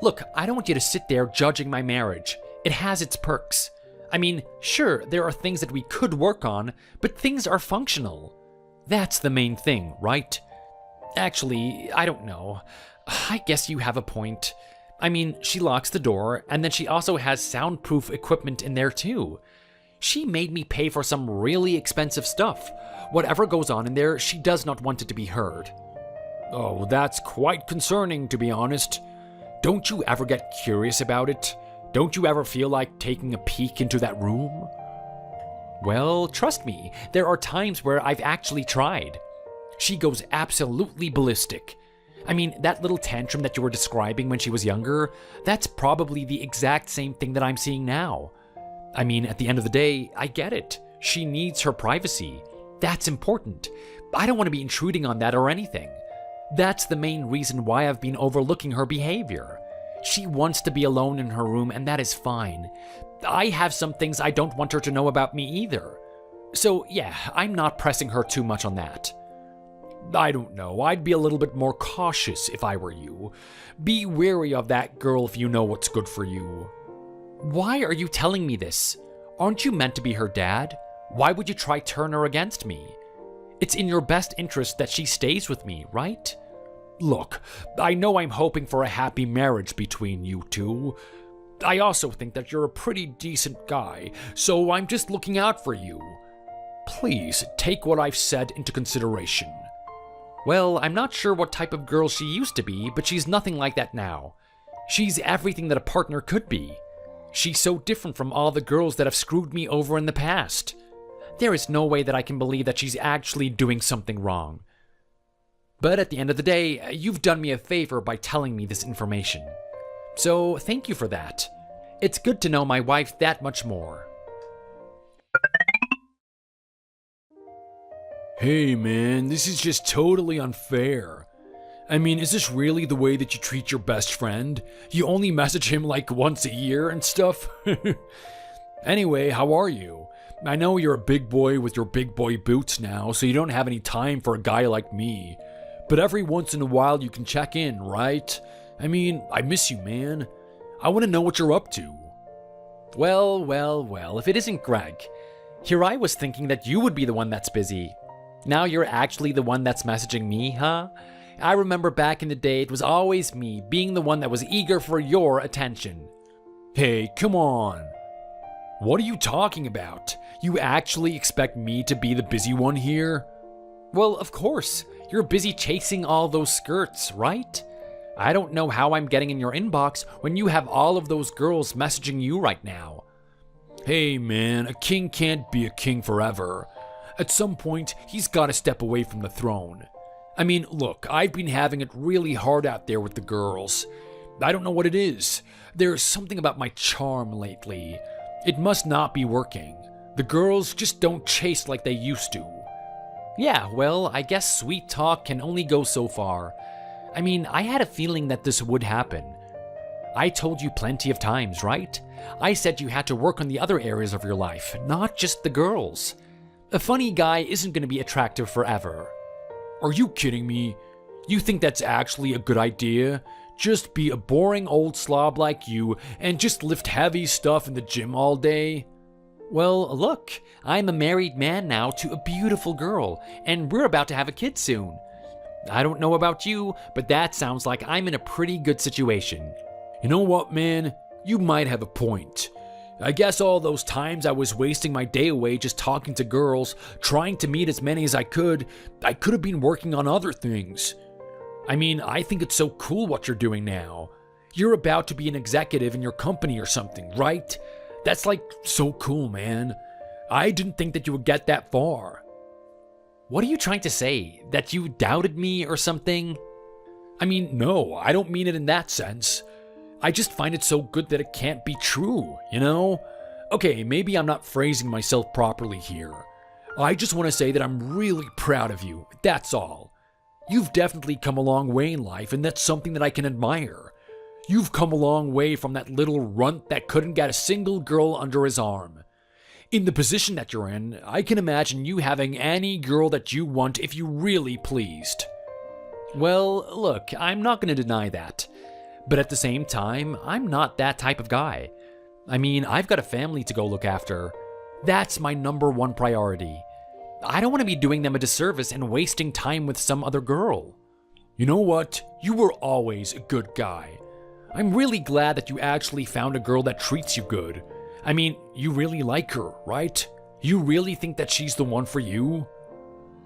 Look, I don't want you to sit there judging my marriage. It has its perks. I mean, sure, there are things that we could work on, but things are functional. That's the main thing, right? Actually, I don't know. I guess you have a point. I mean, she locks the door, and then she also has soundproof equipment in there too. She made me pay for some really expensive stuff. Whatever goes on in there, she does not want it to be heard. Oh, that's quite concerning, to be honest. Don't you ever get curious about it? Don't you ever feel like taking a peek into that room? Well, trust me, there are times where I've actually tried. She goes absolutely ballistic. I mean, that little tantrum that you were describing when she was younger, that's probably the exact same thing that I'm seeing now. I mean, at the end of the day, I get it. She needs her privacy. That's important. I don't want to be intruding on that or anything. That's the main reason why I've been overlooking her behavior. She wants to be alone in her room, and that is fine. I have some things I don't want her to know about me either. So yeah, I'm not pressing her too much on that. I don't know, I'd be a little bit more cautious if I were you. Be wary of that girl if you know what's good for you. Why are you telling me this? Aren't you meant to be her dad? Why would you try turn her against me? It's in your best interest that she stays with me, right? Look, I know I'm hoping for a happy marriage between you two. I also think that you're a pretty decent guy, so I'm just looking out for you. Please take what I've said into consideration. Well, I'm not sure what type of girl she used to be, but she's nothing like that now. She's everything that a partner could be. She's so different from all the girls that have screwed me over in the past. There is no way that I can believe that she's actually doing something wrong. But at the end of the day, you've done me a favor by telling me this information. So thank you for that. It's good to know my wife that much more. Hey man, this is just totally unfair. I mean, is this really the way that you treat your best friend? You only message him like once a year and stuff? Anyway, how are you? I know you're a big boy with your big boy boots now, so you don't have any time for a guy like me. But every once in a while you can check in, right? I mean, I miss you, man. I want to know what you're up to. Well, if it isn't Greg. Here I was thinking that you would be the one that's busy. Now you're actually the one that's messaging me, huh? I remember back in the day it was always me being the one that was eager for your attention. Hey, come on. What are you talking about? You actually expect me to be the busy one here? Well, of course. You're busy chasing all those skirts, right? I don't know how I'm getting in your inbox when you have all of those girls messaging you right now. Hey man, a king can't be a king forever. At some point, he's got to step away from the throne. I mean, look, I've been having it really hard out there with the girls. I don't know what it is. There's something about my charm lately. It must not be working. The girls just don't chase like they used to. Yeah, well, I guess sweet talk can only go so far. I mean, I had a feeling that this would happen. I told you plenty of times, right? I said you had to work on the other areas of your life, not just the girls. A funny guy isn't going to be attractive forever. Are you kidding me? You think that's actually a good idea? Just be a boring old slob like you and just lift heavy stuff in the gym all day? Well, look, I'm a married man now to a beautiful girl, and we're about to have a kid soon. I don't know about you, but that sounds like I'm in a pretty good situation. You know what, man? You might have a point. I guess all those times I was wasting my day away just talking to girls, trying to meet as many as I could have been working on other things. I mean, I think it's so cool what you're doing now. You're about to be an executive in your company or something, right? That's like so cool, man. I didn't think that you would get that far. What are you trying to say? That you doubted me or something? I mean, no, I don't mean it in that sense. I just find it so good that it can't be true, you know? Okay, maybe I'm not phrasing myself properly here. I just want to say that I'm really proud of you, that's all. You've definitely come a long way in life, and that's something that I can admire. You've come a long way from that little runt that couldn't get a single girl under his arm. In the position that you're in, I can imagine you having any girl that you want if you really pleased. Well, look, I'm not going to deny that. But at the same time, I'm not that type of guy. I mean, I've got a family to go look after. That's my number one priority. I don't want to be doing them a disservice and wasting time with some other girl. You know what? You were always a good guy. I'm really glad that you actually found a girl that treats you good. I mean, you really like her, right? You really think that she's the one for you?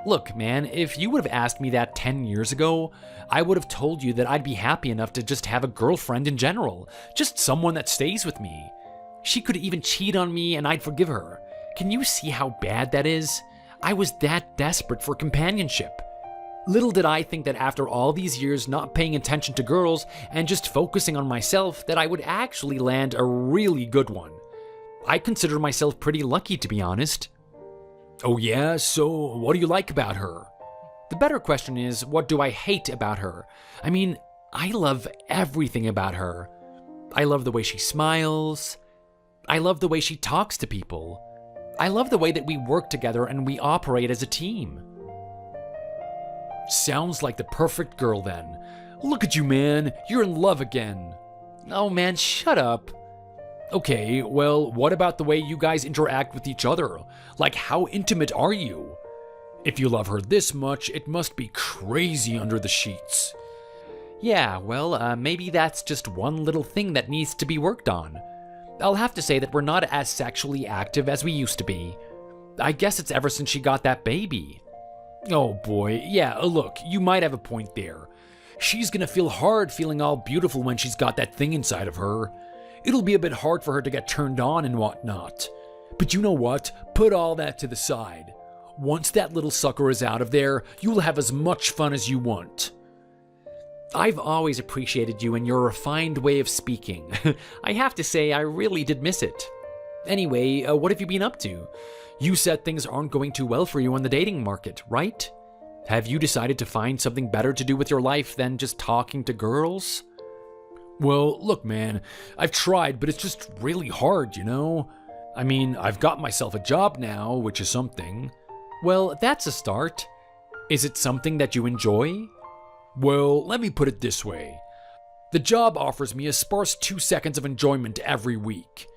Look, man, if you would have asked me that 10 years ago, I would have told you that I'd be happy enough to just have a girlfriend in general. Just someone that stays with me. She could even cheat on me and I'd forgive her. Can you see how bad that is? I was that desperate for companionship. Little did I think that after all these years not paying attention to girls and just focusing on myself, that I would actually land a really good one. I consider myself pretty lucky, to be honest. Oh yeah? So what do you like about her? The better question is, what do I hate about her? I mean, I love everything about her. I love the way she smiles. I love the way she talks to people. I love the way that we work together and we operate as a team. Sounds like the perfect girl then. Look at you, man. You're in love again. Oh man, shut up. Okay, well, what about the way you guys interact with each other? Like, how intimate are you? If you love her this much, it must be crazy under the sheets. Yeah, well, maybe that's just one little thing that needs to be worked on. I'll have to say that we're not as sexually active as we used to be. I guess it's ever since she got that baby. Oh boy, yeah, look, you might have a point there. She's gonna feel hard feeling all beautiful when she's got that thing inside of her. It'll be a bit hard for her to get turned on and whatnot. But you know what? Put all that to the side. Once that little sucker is out of there, you'll have as much fun as you want. I've always appreciated you and your refined way of speaking. I have to say, I really did miss it. Anyway, what have you been up to? You said things aren't going too well for you on the dating market, right? Have you decided to find something better to do with your life than just talking to girls? Well, look, man, I've tried, but it's just really hard, you know? I mean, I've got myself a job now, which is something. Well, that's a start. Is it something that you enjoy? Well, let me put it this way. The job offers me a sparse 2 seconds of enjoyment every week.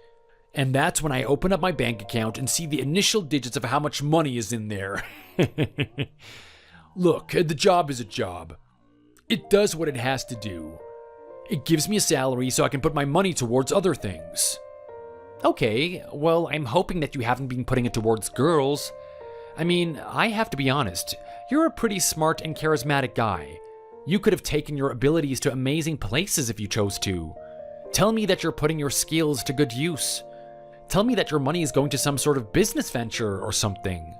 And that's when I open up my bank account and see the initial digits of how much money is in there. Look, the job is a job. It does what it has to do. It gives me a salary so I can put my money towards other things. Okay, well, I'm hoping that you haven't been putting it towards girls. I mean, I have to be honest, you're a pretty smart and charismatic guy. You could have taken your abilities to amazing places if you chose to. Tell me that you're putting your skills to good use. Tell me that your money is going to some sort of business venture or something.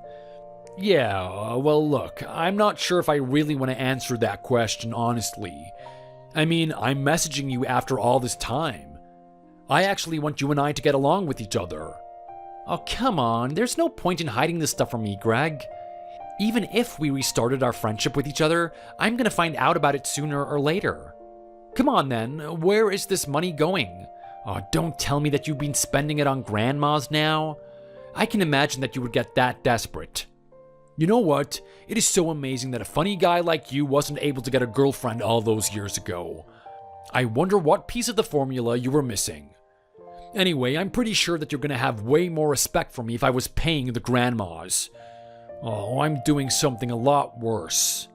Yeah, well look, I'm not sure if I really want to answer that question honestly. I mean, I'm messaging you after all this time. I actually want you and I to get along with each other. Oh, come on. There's no point in hiding this stuff from me, Greg. Even if we restarted our friendship with each other, I'm gonna find out about it sooner or later. Come on then, where is this money going? Oh, don't tell me that you've been spending it on grandmas now. I can imagine that you would get that desperate. You know what? It is so amazing that a funny guy like you wasn't able to get a girlfriend all those years ago. I wonder what piece of the formula you were missing. Anyway, I'm pretty sure that you're gonna have way more respect for me if I was paying the grandmas. Oh, I'm doing something a lot worse.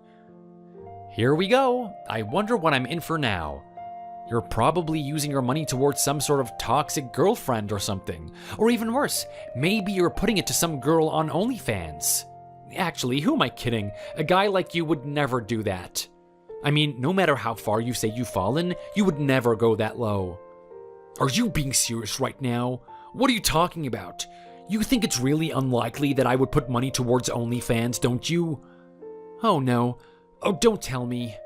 Here we go. I wonder what I'm in for now. You're probably using your money towards some sort of toxic girlfriend or something. Or even worse, maybe you're putting it to some girl on OnlyFans. Actually, who am I kidding? A guy like you would never do that. I mean, no matter how far you say you've fallen, you would never go that low. Are you being serious right now? What are you talking about? You think it's really unlikely that I would put money towards OnlyFans, don't you? Oh no. Oh, don't tell me.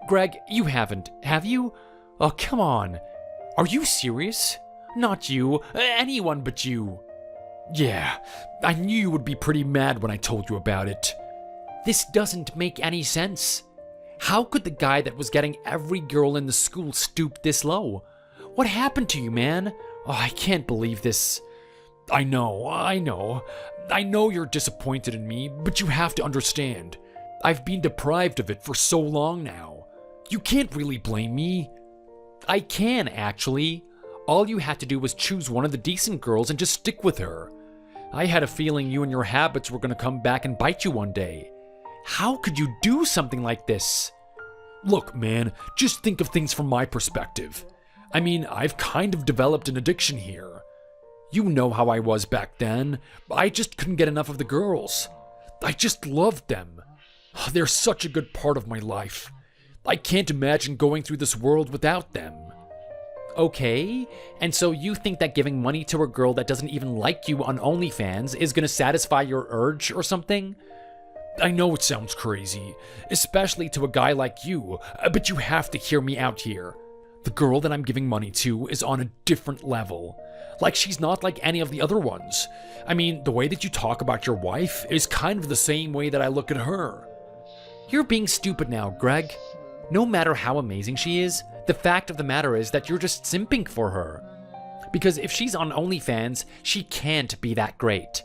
Greg, you haven't, have you? Oh, come on. Are you serious? Not you. Anyone but you. Yeah, I knew you would be pretty mad when I told you about it. This doesn't make any sense. How could the guy that was getting every girl in the school stoop this low? What happened to you, man? Oh, I can't believe this. I know you're disappointed in me, but you have to understand. I've been deprived of it for so long now. You can't really blame me. I can, actually. All you had to do was choose one of the decent girls and just stick with her. I had a feeling you and your habits were going to come back and bite you one day. How could you do something like this? Look, man, just think of things from my perspective. I mean, I've kind of developed an addiction here. You know how I was back then. I just couldn't get enough of the girls. I just loved them. They're such a good part of my life. I can't imagine going through this world without them. Okay, and so you think that giving money to a girl that doesn't even like you on OnlyFans is gonna satisfy your urge or something? I know it sounds crazy, especially to a guy like you, but you have to hear me out here. The girl that I'm giving money to is on a different level. Like, she's not like any of the other ones. I mean, the way that you talk about your wife is kind of the same way that I look at her. You're being stupid now, Greg. No matter how amazing she is, the fact of the matter is that you're just simping for her. Because if she's on OnlyFans, she can't be that great.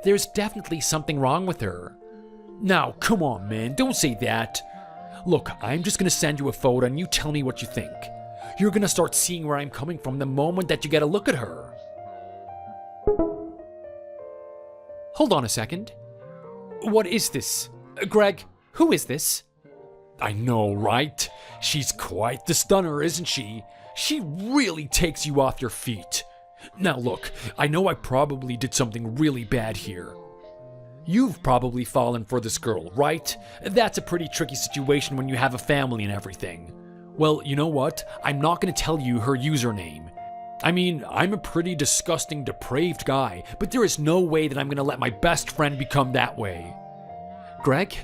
There's definitely something wrong with her. Now, come on, man, don't say that. Look, I'm just gonna send you a photo and you tell me what you think. You're gonna start seeing where I'm coming from the moment that you get a look at her. Hold on a second. What is this? Greg, who is this? I know, right? She's quite the stunner, isn't she? She really takes you off your feet. Now look, I know I probably did something really bad here. You've probably fallen for this girl, right? That's a pretty tricky situation when you have a family and everything. Well, you know what? I'm not going to tell you her username. I mean, I'm a pretty disgusting, depraved guy, but there is no way that I'm going to let my best friend become that way. Greg,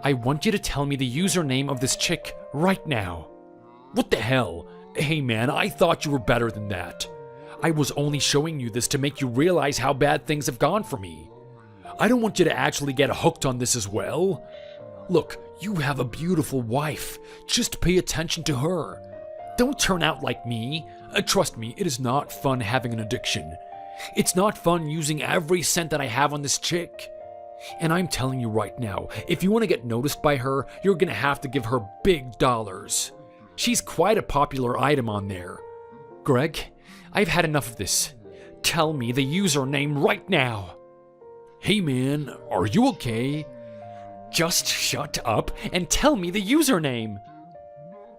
I want you to tell me the username of this chick right now. What the hell? Hey man, I thought you were better than that. I was only showing you this to make you realize how bad things have gone for me. I don't want you to actually get hooked on this as well. Look, you have a beautiful wife. Just pay attention to her. Don't turn out like me. Trust me, it is not fun having an addiction. It's not fun using every cent that I have on this chick. And I'm telling you right now, if you want to get noticed by her, you're gonna have to give her big dollars. She's quite a popular item on there. Greg, I've had enough of this. Tell me the username right now. Hey man, are you okay? Just shut up and tell me the username.